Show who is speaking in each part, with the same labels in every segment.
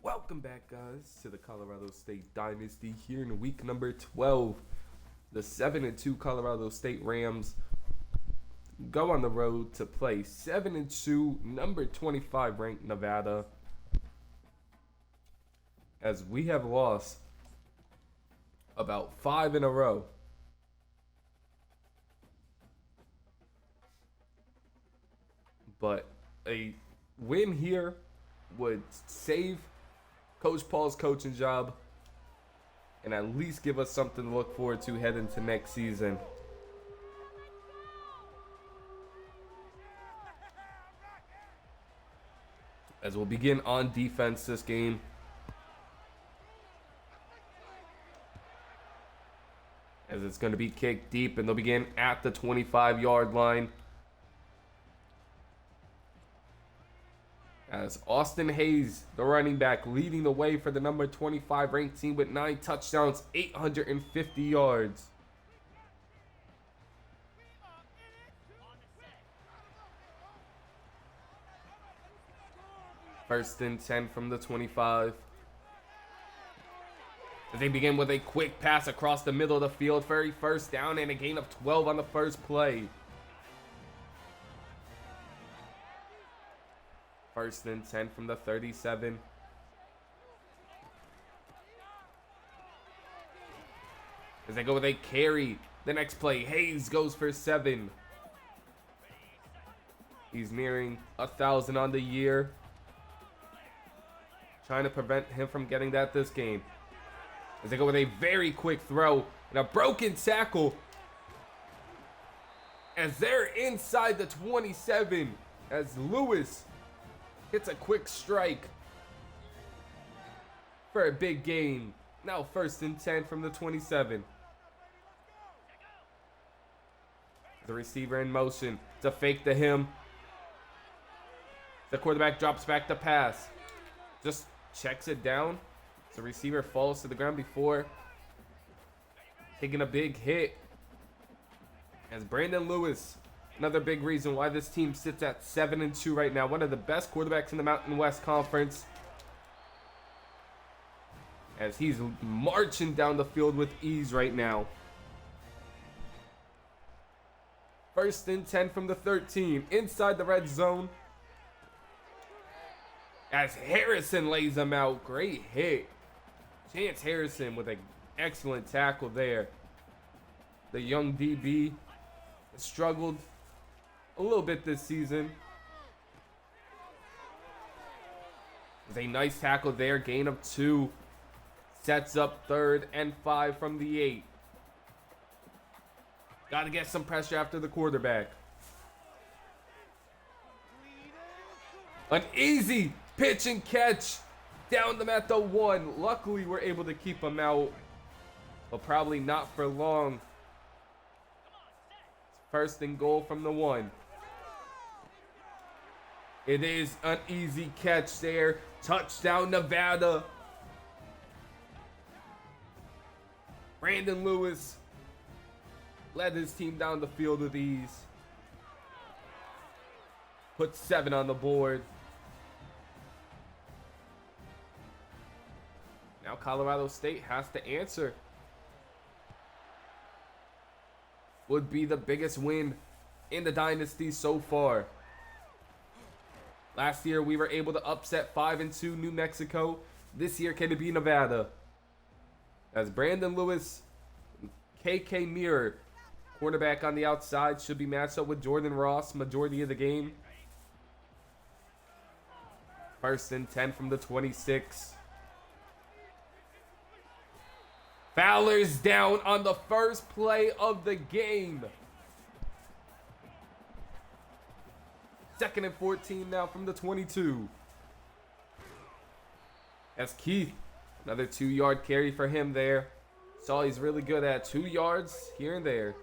Speaker 1: Welcome back, guys, to the Colorado State Dynasty here in week number 12. The 7-2 Colorado State Rams go on the road to play 7-2, number 25 ranked Nevada, as we have lost about 5 in a row. But a win here would save Coach Paul's coaching job and at least give us something to look forward to heading into next season. As we'll begin on defense this game. As it's going to be kicked deep, and they'll begin at the 25-yard line. As Austin Hayes, the running back, leading the way for the number 25 ranked team with 9 touchdowns, 850 yards. First and 10 from the 25. As they begin with a quick pass across the middle of the field for a first down and a gain of 12 on the first play. First and 10 from the 37. As they go with a carry, the next play, Hayes goes for 7. He's nearing 1,000 on the year. Trying to prevent him from getting that this game. As they go with a very quick throw and a broken tackle. As they're inside the 27. As Lewis hits a quick strike for a big gain. Now first and 10 from the 27. The receiver in motion to fake to him. The quarterback drops back to pass. Just checks it down. The receiver falls to the ground before taking a big hit. As Brandon Lewis, another big reason why this team sits at 7-2 right now. One of the best quarterbacks in the Mountain West Conference. As he's marching down the field with ease right now. First and 10 from the 13. Inside the red zone. As Harrison lays him out. Great hit. Chance Harrison with an excellent tackle there. The young DB struggled a little bit this season. There's a nice tackle there. Gain of 2. Sets up 3rd and 5 from the 8. Got to get some pressure after the quarterback. An easy pitch and catch. Down them at the 1. Luckily, we're able to keep them out. But probably not for long. First and goal from the 1. It is an easy catch there. Touchdown, Nevada. Brandon Lewis led his team down the field with ease. Put 7 on the board. Now Colorado State has to answer. Would be the biggest win in the dynasty so far. Last year we were able to upset 5-2 New Mexico. This year can it be Nevada? As Brandon Lewis, KK Mirror, quarterback on the outside, should be matched up with Jordan Ross majority of the game. First and 10 from the 26. Fowler's down on the first play of the game. 2nd and 14 now from the 22. As Keith, another 2-yard carry for him there. Saw he's really good at 2 yards here and there.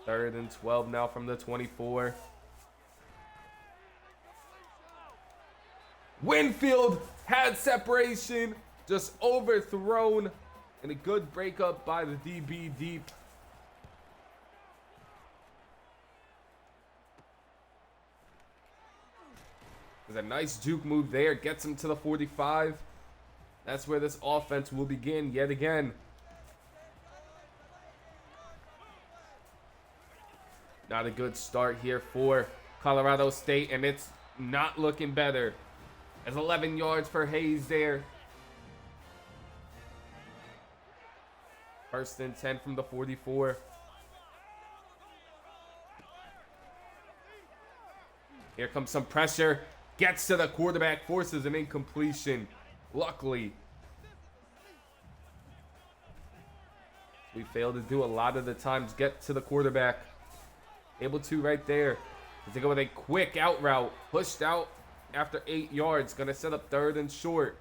Speaker 1: 3rd and 12 now from the 24. Winfield had separation. Just overthrown, and a good breakup by the DB deep. There's a nice juke move there. Gets him to the 45. That's where this offense will begin yet again. Not a good start here for Colorado State, and it's not looking better. As 11 yards for Hayes there. 1st and 10 from the 44. Here comes some pressure. Gets to the quarterback, forces an incompletion. Luckily, we fail to do a lot of the times. Get to the quarterback. Able to right there. They go with a quick out route. Pushed out after 8 yards. Going to set up 3rd and short.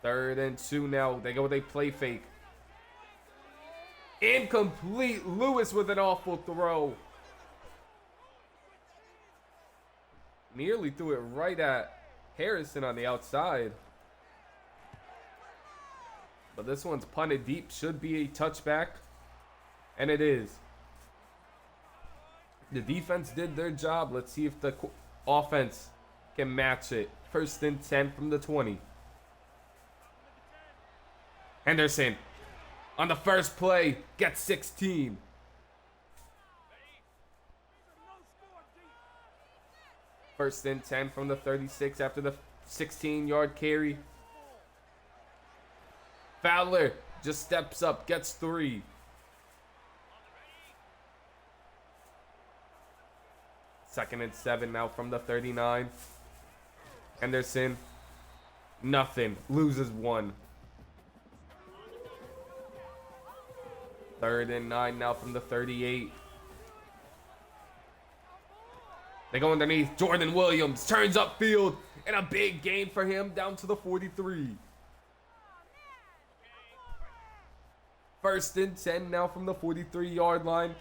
Speaker 1: Third and 2 now. They go with a play fake. Incomplete. Lewis with an awful throw. Nearly threw it right at Harrison on the outside. But this one's punted deep. Should be a touchback. And it is. The defense did their job. Let's see if the offense can match it. 1st and 10 from the 20. Henderson on the first play gets 16. First and 10 from the 36 after the 16-yard carry. Fowler just steps up, gets 3. Second and 7 now from the 39. Henderson, nothing, loses 1. 3rd and 9 now from the 38. They go underneath. Jordan Williams turns upfield, and a big gain for him down to the 43. 1st and 10 now from the 43-yard line.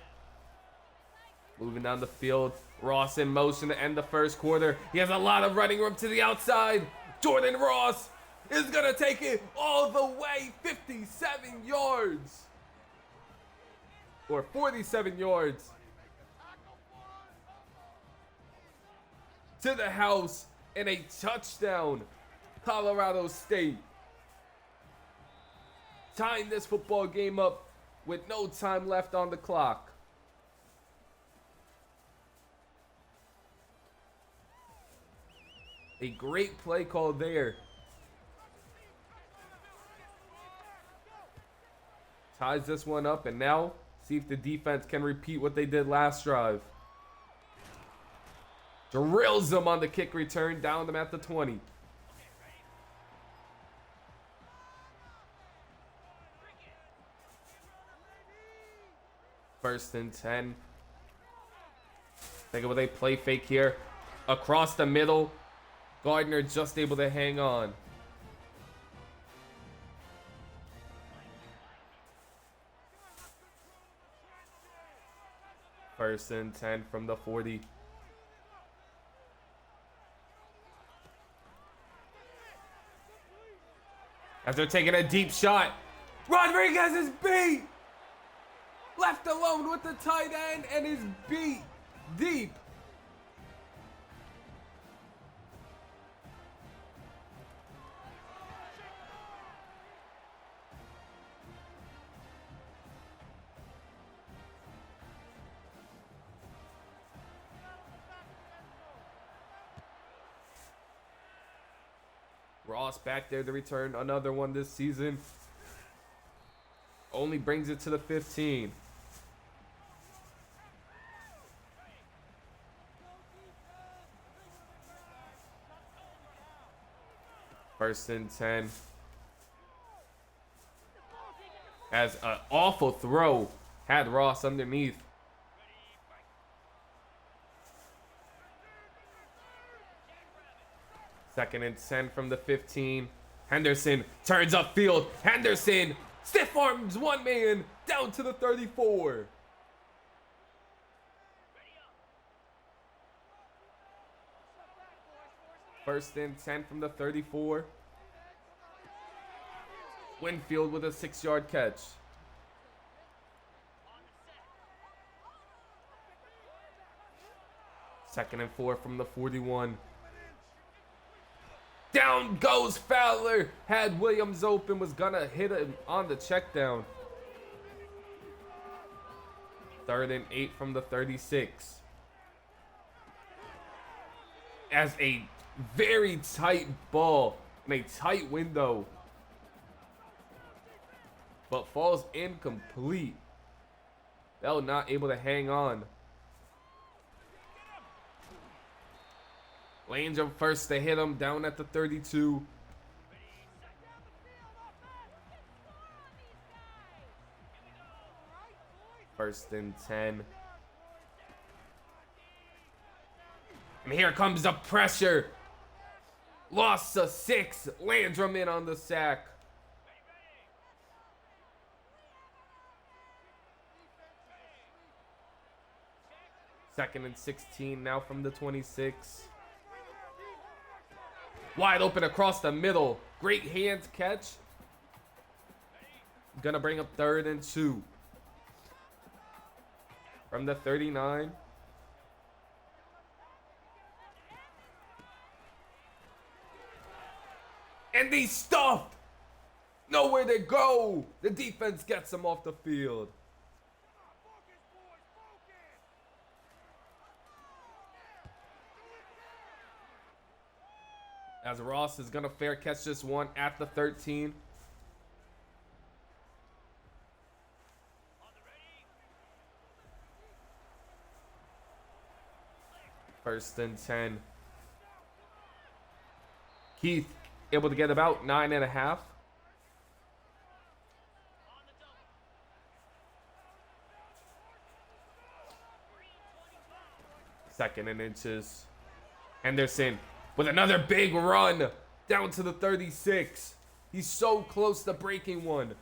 Speaker 1: Moving down the field. Ross in motion to end the first quarter. He has a lot of running room to the outside. Jordan Ross is going to take it all the way 57 yards. Or 47 yards. To the house and a touchdown. Colorado State. Tying this football game up with no time left on the clock. A great play call there. Ties this one up, and now see if the defense can repeat what they did last drive. Drills them on the kick return, down them at the 20. First and 10. Think of what they play fake here. Across the middle. Gardner just able to hang on. First and 10 from the 40. After taking a deep shot, Rodriguez is beat! Left alone with the tight end and is beat deep. Ross back there to return another one this season. Only brings it to the 15. First and 10. As an awful throw had Ross underneath. Second and 10 from the 15. Henderson turns upfield. Henderson stiff arms one man down to the 34. First and 10 from the 34. Winfield with a 6-yard catch. 2nd and 4 from the 41. Down goes Fowler. Had Williams open, was gonna hit him on the check down. 3rd and 8 from the 36. As a very tight ball in a tight window, but falls incomplete. Bell not able to hang on. Landrum first to hit him down at the 32. First and 10. And here comes the pressure. Loss of 6. Landrum in on the sack. Second and 16 now from the 26. Wide open across the middle. Great hands catch. Gonna bring up 3rd and 2. From the 39. And he's stuffed. Nowhere to go. The defense gets him off the field. As Ross is gonna fair catch this one at the 13. First and 10. Keith able to get about 9.5. Second and inches. Henderson with another big run down to the 36. He's so close to breaking one.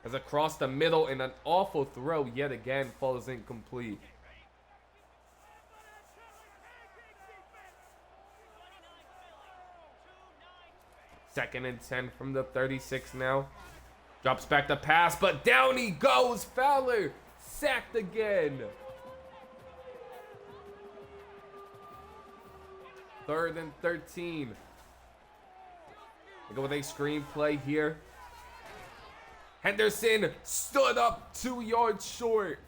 Speaker 1: As across the middle, and an awful throw yet again falls incomplete. Second and 10 from the 36 now. Drops back the pass, but down he goes. Fowler sacked again. 3rd and 13. They go with a screenplay here. Henderson stood up 2 yards short.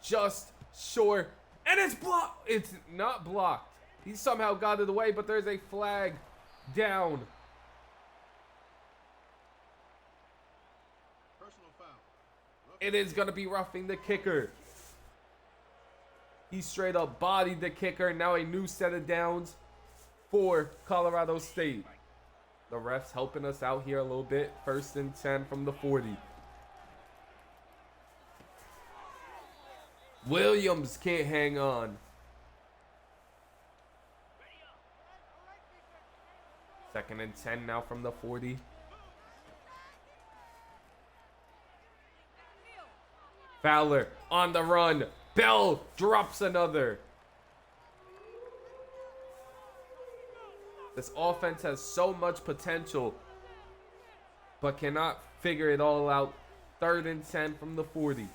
Speaker 1: Just short. And it's blocked. It's not blocked. He somehow got it away, but there's a flag down. It is going to be roughing the kicker. He straight up bodied the kicker. Now a new set of downs for Colorado State. The refs helping us out here a little bit. 1st and 10 from the 40. Williams can't hang on. Second and 10 now from the 40. Fowler on the run. Bell drops another. This offense has so much potential, but cannot figure it all out. 3rd and 10 from the 40.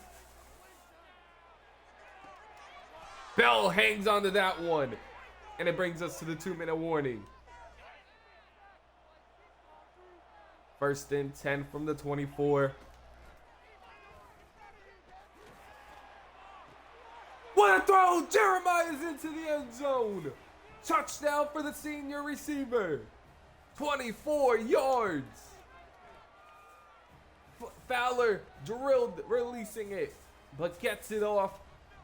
Speaker 1: Bell hangs onto that one, and it brings us to the 2-minute warning. 1st and 10 from the 24. What a throw! Jeremiah's into the end zone. Touchdown for the senior receiver. 24 yards. Fowler drilled, releasing it, but gets it off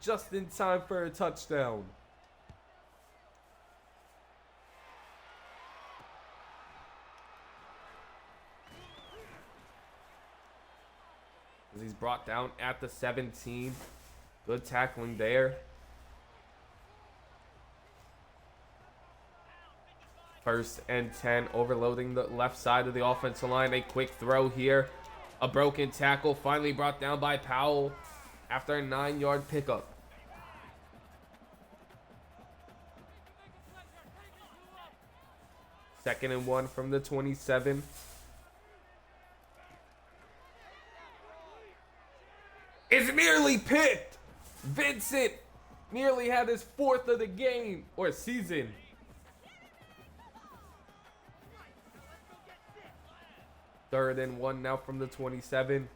Speaker 1: just in time for a touchdown. As he's brought down at the 17. Good tackling there. 1st and 10, overloading the left side of the offensive line. A quick throw here. A broken tackle, finally brought down by Powell after a 9-yard pickup. 2nd and 1 from the 27. It's nearly picked. Vincent nearly had his 4th of the game or season. Third and 1 now from the 27.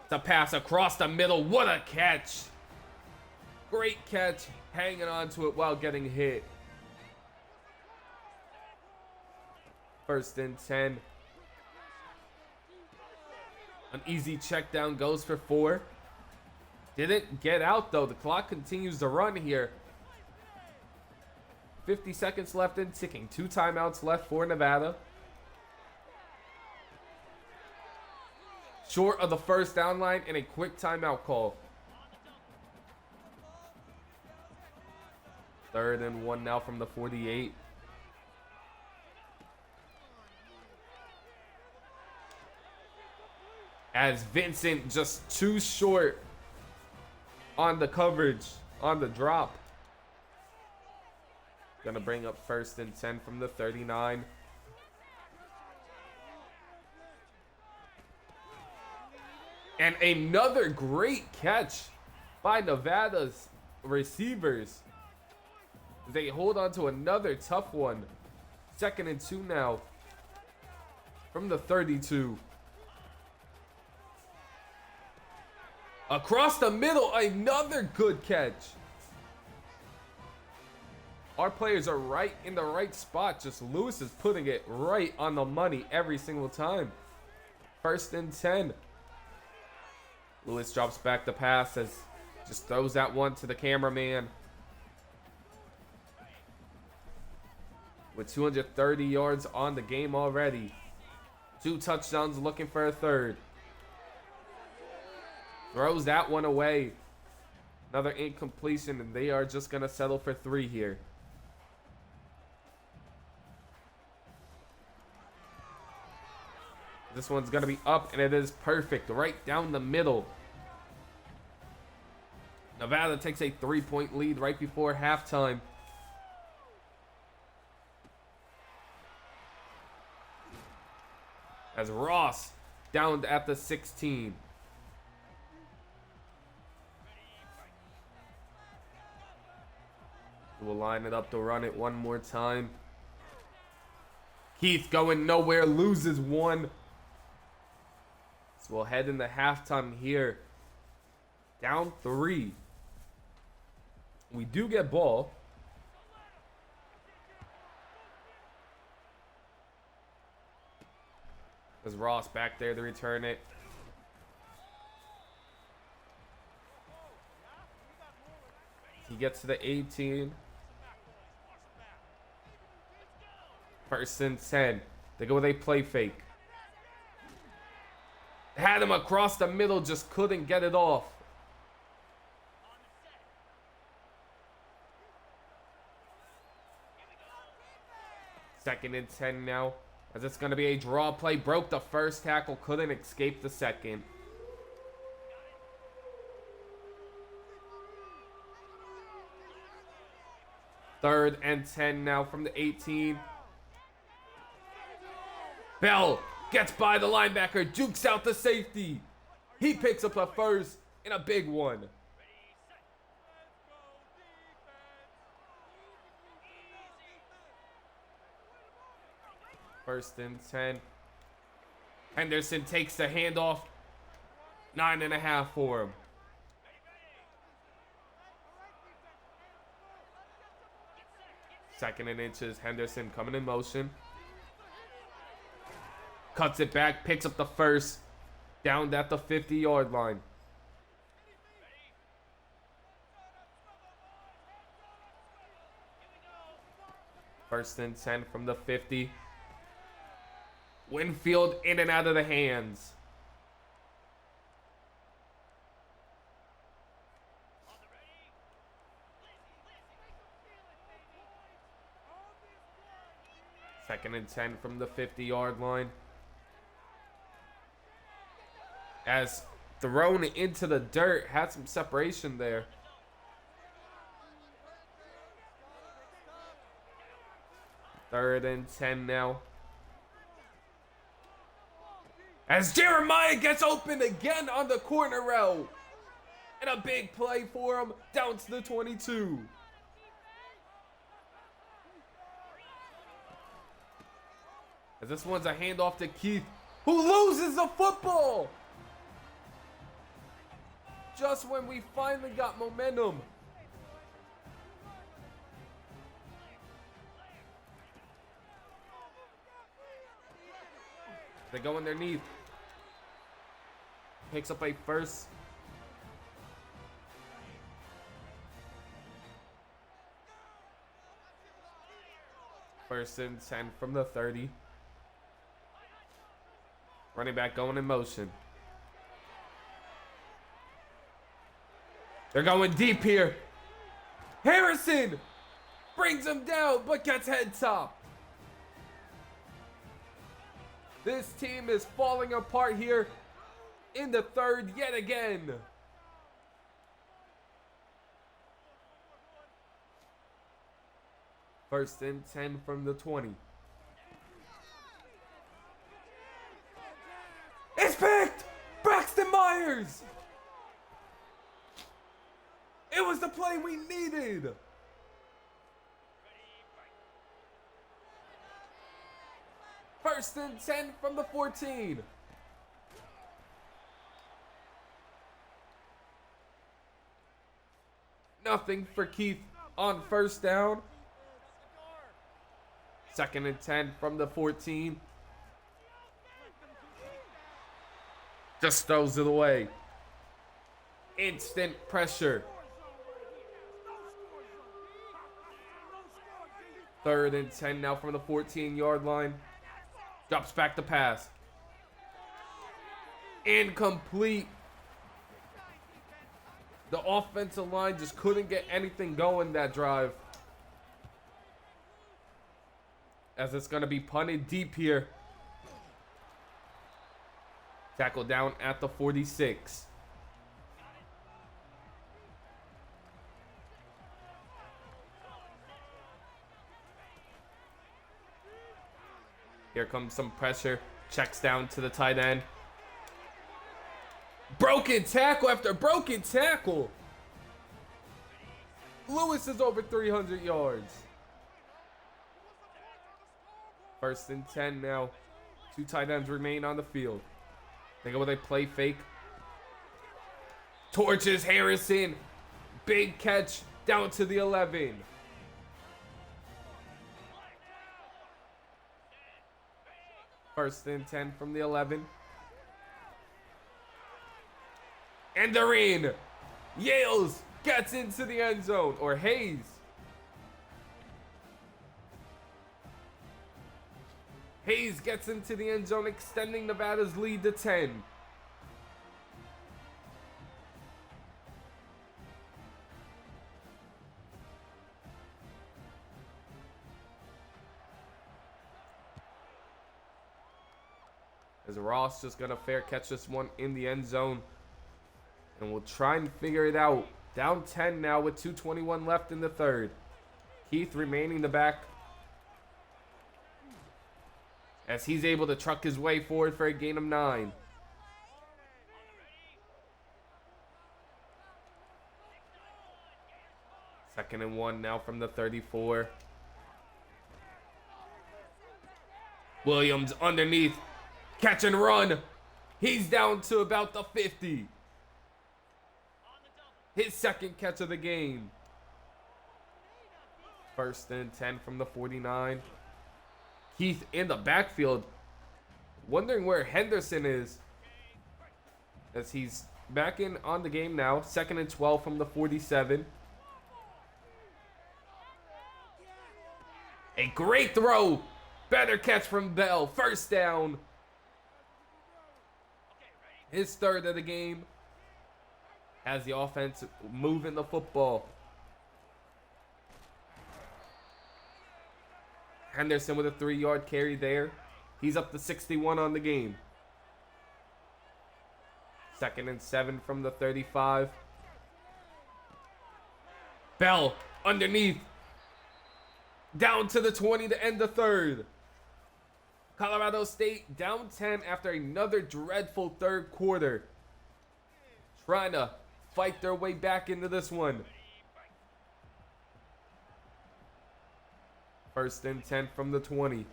Speaker 1: The pass across the middle. What a catch. Great catch. Hanging on to it while getting hit. 1st and 10. An easy check down goes for 4. Didn't get out though. The clock continues to run here. 50 seconds left and ticking. 2 timeouts left for Nevada. Short of the 1st down line and a quick timeout call. 3rd and 1 now from the 48. As Vincent just too short on the coverage, on the drop. Gonna bring up 1st and 10 from the 39. And another great catch by Nevada's receivers. They hold on to another tough one. 2nd and 2 now from the 32. Across the middle, another good catch. Our players are right in the right spot. Just Lewis is putting it right on the money every single time. 1st and 10. Lewis drops back the pass as just throws that one to the cameraman. With 230 yards on the game already. 2 touchdowns, looking for a 3rd. Throws that one away. Another incompletion, and they are just going to settle for 3 here. This one's going to be up, and it is perfect. Right down the middle. Nevada takes a 3-point lead right before halftime. As Ross down at the 16. We'll line it up to run it one more time. Keith going nowhere, loses 1. So we'll head into halftime here. Down 3. We do get ball. There's Ross back there to return it. He gets to the 18. 1st and 10. They go with a play fake. Had him across the middle, just couldn't get it off. Second and 10 now. As it's going to be a draw play. Broke the 1st tackle, couldn't escape the 2nd. Third and 10 now from the 18. Bell gets by the linebacker, jukes out the safety. He picks up a 1st and a big one. First and 10. Henderson takes the handoff. 9.5 for him. Second and inches. Henderson coming in motion. Cuts it back. Picks up the 1st. Down at the 50-yard line. First and 10 from the 50. Winfield in and out of the hands. Second and 10 from the 50-yard line. As thrown into the dirt, had some separation there. 3rd and 10 now. As Jeremiah gets open again on the corner route. And a big play for him down to the 22. As this one's a handoff to Keith, who loses the football. Just when we finally got momentum. They go underneath. Picks up a first. First and 10 from the 30. Running back going in motion. They're going deep here. Harrison brings him down, but gets head top. This team is falling apart here in the 3rd yet again. First and 10 from the 20. It's picked! Braxton Myers! It was the play we needed. First and 10 from the 14. Nothing for Keith on first down. 2nd and 10 from the 14. Just throws it away. Instant pressure. 3rd and 10 now from the 14-yard line. Drops back to pass. Incomplete. The offensive line just couldn't get anything going that drive. As it's going to be punted deep here. Tackle down at the 46. Here comes some pressure. Checks down to the tight end. Broken tackle after broken tackle. Lewis is over 300 yards. First and 10 now. 2 tight ends remain on the field. They go with a play fake. Torches Harrison. Big catch down to the 11. First and 10 from the 11. And they're in. Yales gets into the end zone. Or Hayes. Hayes gets into the end zone, extending Nevada's lead to 10. As Ross just gonna fair catch this one in the end zone. And we'll try and figure it out. Down 10 now with 2:21 left in the 3rd. Keith remaining the back. As he's able to truck his way forward for a gain of 9. Second and 1 now from the 34. Williams underneath. Catch and run. He's down to about the 50. His 2nd catch of the game. First and 10 from the 49. Keith in the backfield. Wondering where Henderson is. As he's back in on the game now. 2nd and 12 from the 47. A great throw. Better catch from Bell. First down. His 3rd of the game. Has the offense moving the football. Henderson with a 3-yard carry there. He's up to 61 on the game. 2nd and 7 from the 35. Bell underneath. Down to the 20 to end the third. Colorado State down 10 after another dreadful third quarter. Trying to fight their way back into this one. First and 10 from the 20.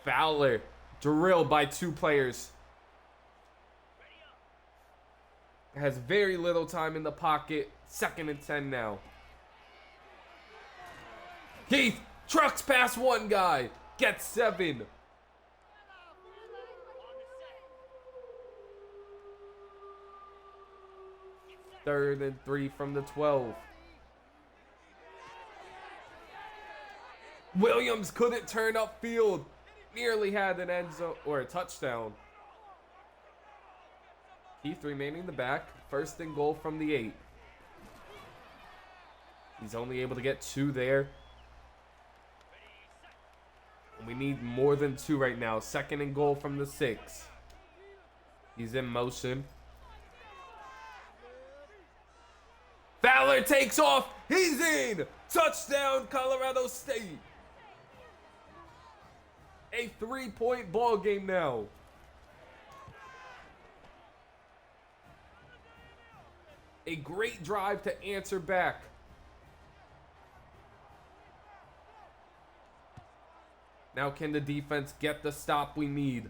Speaker 1: Fowler drilled by two players. Has very little time in the pocket. Second and 10 now. Keith trucks past one guy. Gets 7. Third and 3 from the 12. Williams couldn't turn upfield. Nearly had an end zone or a touchdown. Keith remaining the back. First and goal from the 8. He's only able to get 2 there. And we need more than 2 right now. Second and goal from the 6. He's in motion. Fowler takes off. He's in. Touchdown, Colorado State. A 3-point ball game now. A great drive to answer back. Now can the defense get the stop we need?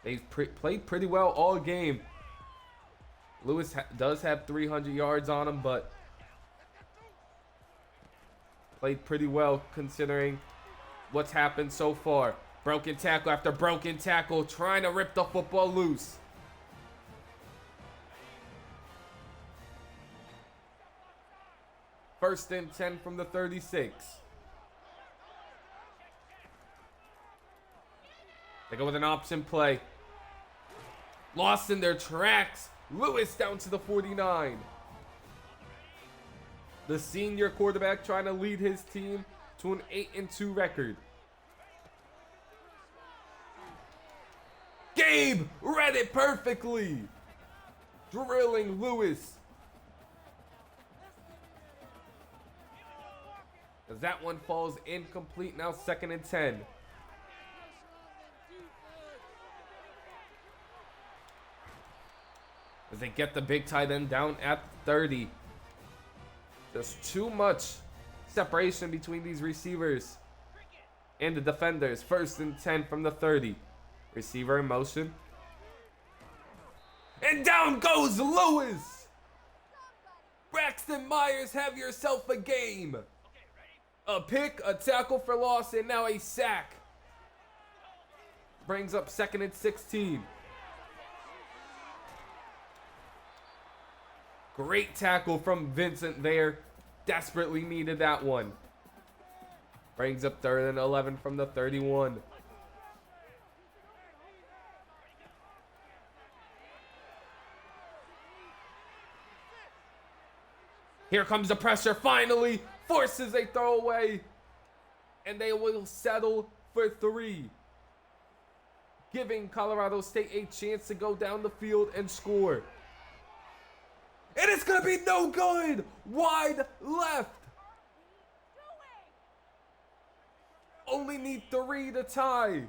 Speaker 1: They've played pretty well all game. Lewis does have 300 yards on him, but played pretty well considering what's happened so far. Broken tackle after broken tackle, trying to rip the football loose. First and 10 from the 36. They go with an option play. Lost in their tracks. Lewis down to the 49. The senior quarterback trying to lead his team to an 8-2 record. Gabe read it perfectly. Drilling Lewis. As that one falls incomplete, now second and 10. As they get the big tight end down at 30. There's too much separation between these receivers and the defenders. First and 10 from the 30. Receiver in motion. And down goes Lewis. Braxton Myers, have yourself a game. A pick, a tackle for loss, and now a sack. Brings up second and 16. Great tackle from Vincent there. Desperately needed that one. Brings up third and 11 from the 31. Here comes the pressure finally. Forces a throwaway. And they will settle for 3. Giving Colorado State a chance to go down the field and score. And it's going to be no good. Wide left. Only need 3 to tie.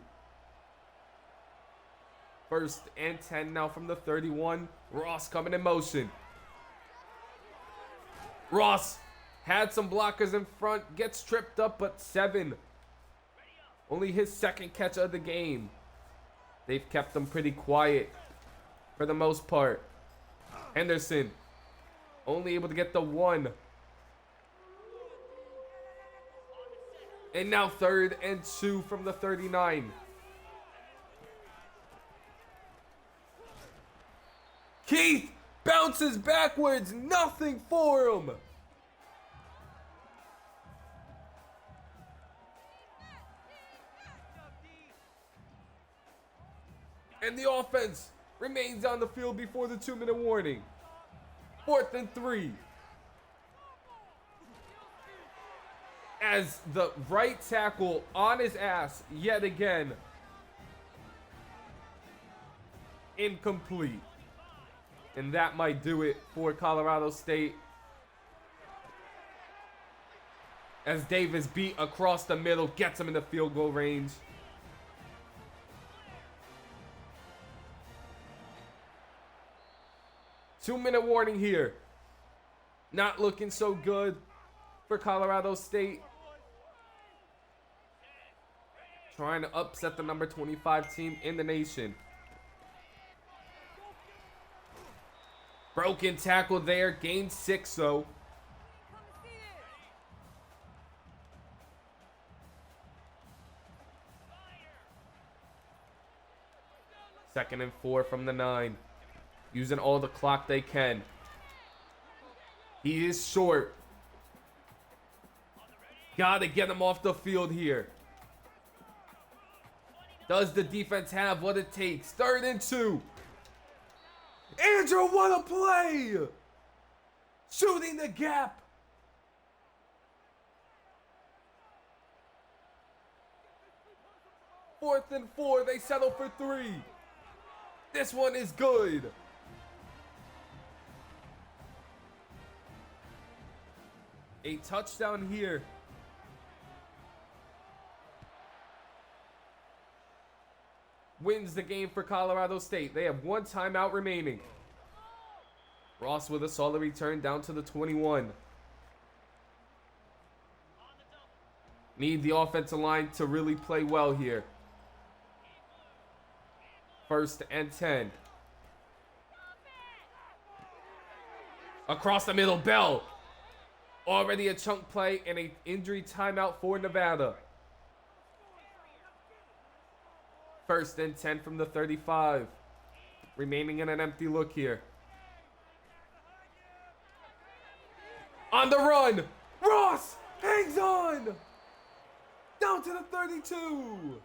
Speaker 1: First and 10 now from the 31. Ross coming in motion. Ross had some blockers in front. Gets tripped up, but 7. Only his second catch of the game. They've kept them pretty quiet for the most part. Henderson only able to get the 1. And now third and 2 from the 39. Keith bounces backwards. Nothing for him. And the offense remains on the field before the 2-minute warning. 4th and 3. As the right tackle on his ass yet again. Incomplete. And that might do it for Colorado State. As Davis beat across the middle, gets him in the field goal range. Two-minute warning here. Not looking so good for Colorado State. Trying to upset the number 25 team in the nation. Broken tackle there. Gained 6 though. Second and 4 from the 9. Using all the clock they can. He is short. Gotta get him off the field here. Does the defense have what it takes? 3rd and 2. Andrew, what a play! Shooting the gap. Fourth and 4. They settle for 3. This one is good. A touchdown here. Wins the game for Colorado State. They have 1 timeout remaining. Ross with a solid return down to the 21. Need the offensive line to really play well here. 1st and 10. Across the middle, Bell. Already a chunk play and an injury timeout for Nevada. 1st and 10 from the 35. Remaining in an empty look here. On the run. Ross hangs on. Down to the 32.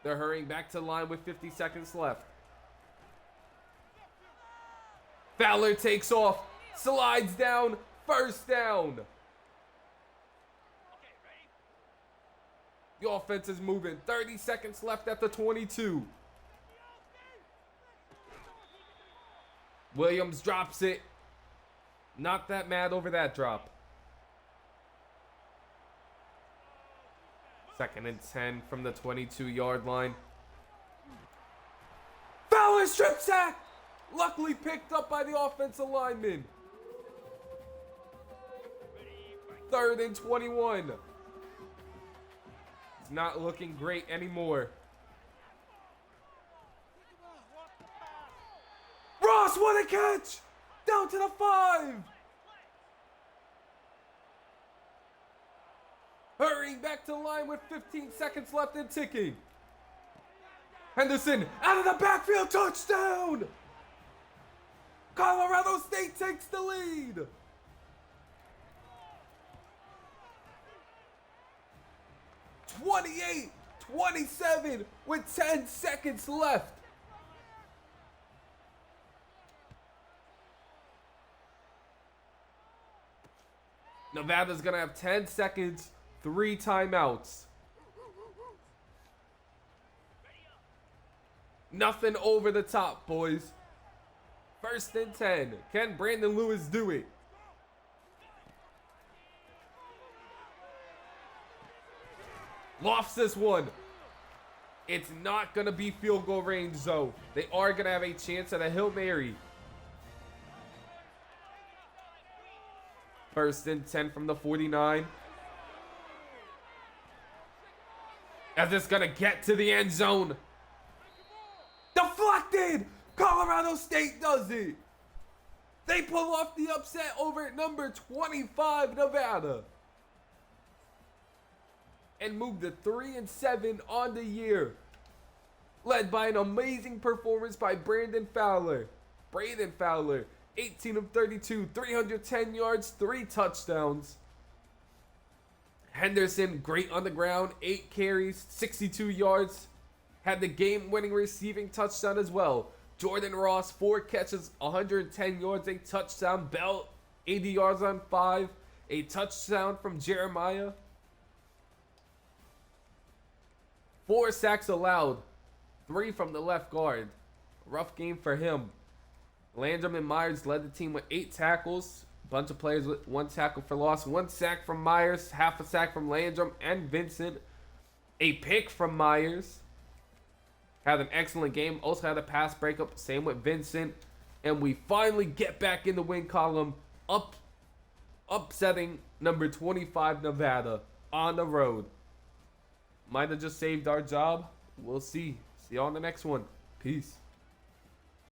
Speaker 1: They're hurrying back to the line with 50 seconds left. Fowler takes off, slides down, 1st down. The offense is moving. 30 seconds left at the 22. Williams drops it. Not that mad over that drop. 2nd and 10 from the 22-yard line. Fowler strip sack! Luckily picked up by the offensive lineman. 3rd and 21. It's not looking great anymore. Ross, what a catch! Down to the 5. Hurrying back to the line with 15 seconds left and ticking. Henderson out of the backfield, touchdown! Colorado State takes the lead. (28-27) with 10 seconds left. Nevada's gonna have 10 seconds, 3 timeouts. Nothing over the top, boys. 1st and 10. Can Brandon Lewis do it? Lofts this one. It's not going to be field goal range, though. They are going to have a chance at a Hail Mary. 1st and 10 from the 49. As it's going to get to the end zone. Deflected! Colorado State does it. They pull off the upset over number 25 Nevada. And move to 3-7 on the year. Led by an amazing performance by Braden Fowler, 18 of 32, 310 yards, 3 touchdowns. Henderson, great on the ground, 8 carries, 62 yards. Had the game-winning receiving touchdown as well. Jordan Ross, 4 catches, 110 yards, a touchdown. Bell, 80 yards on 5. A touchdown from Jeremiah. 4 sacks allowed. 3 from the left guard. Rough game for him. Landrum and Myers led the team with 8 tackles. Bunch of players with 1 tackle for loss. 1 sack from Myers, half a sack from Landrum and Vincent. A pick from Myers. Had an excellent game. Also had a pass breakup. Same with Vincent. And we finally get back in the win column. Upsetting number 25 Nevada on the road. Might have just saved our job. We'll see. See you on the next one. Peace.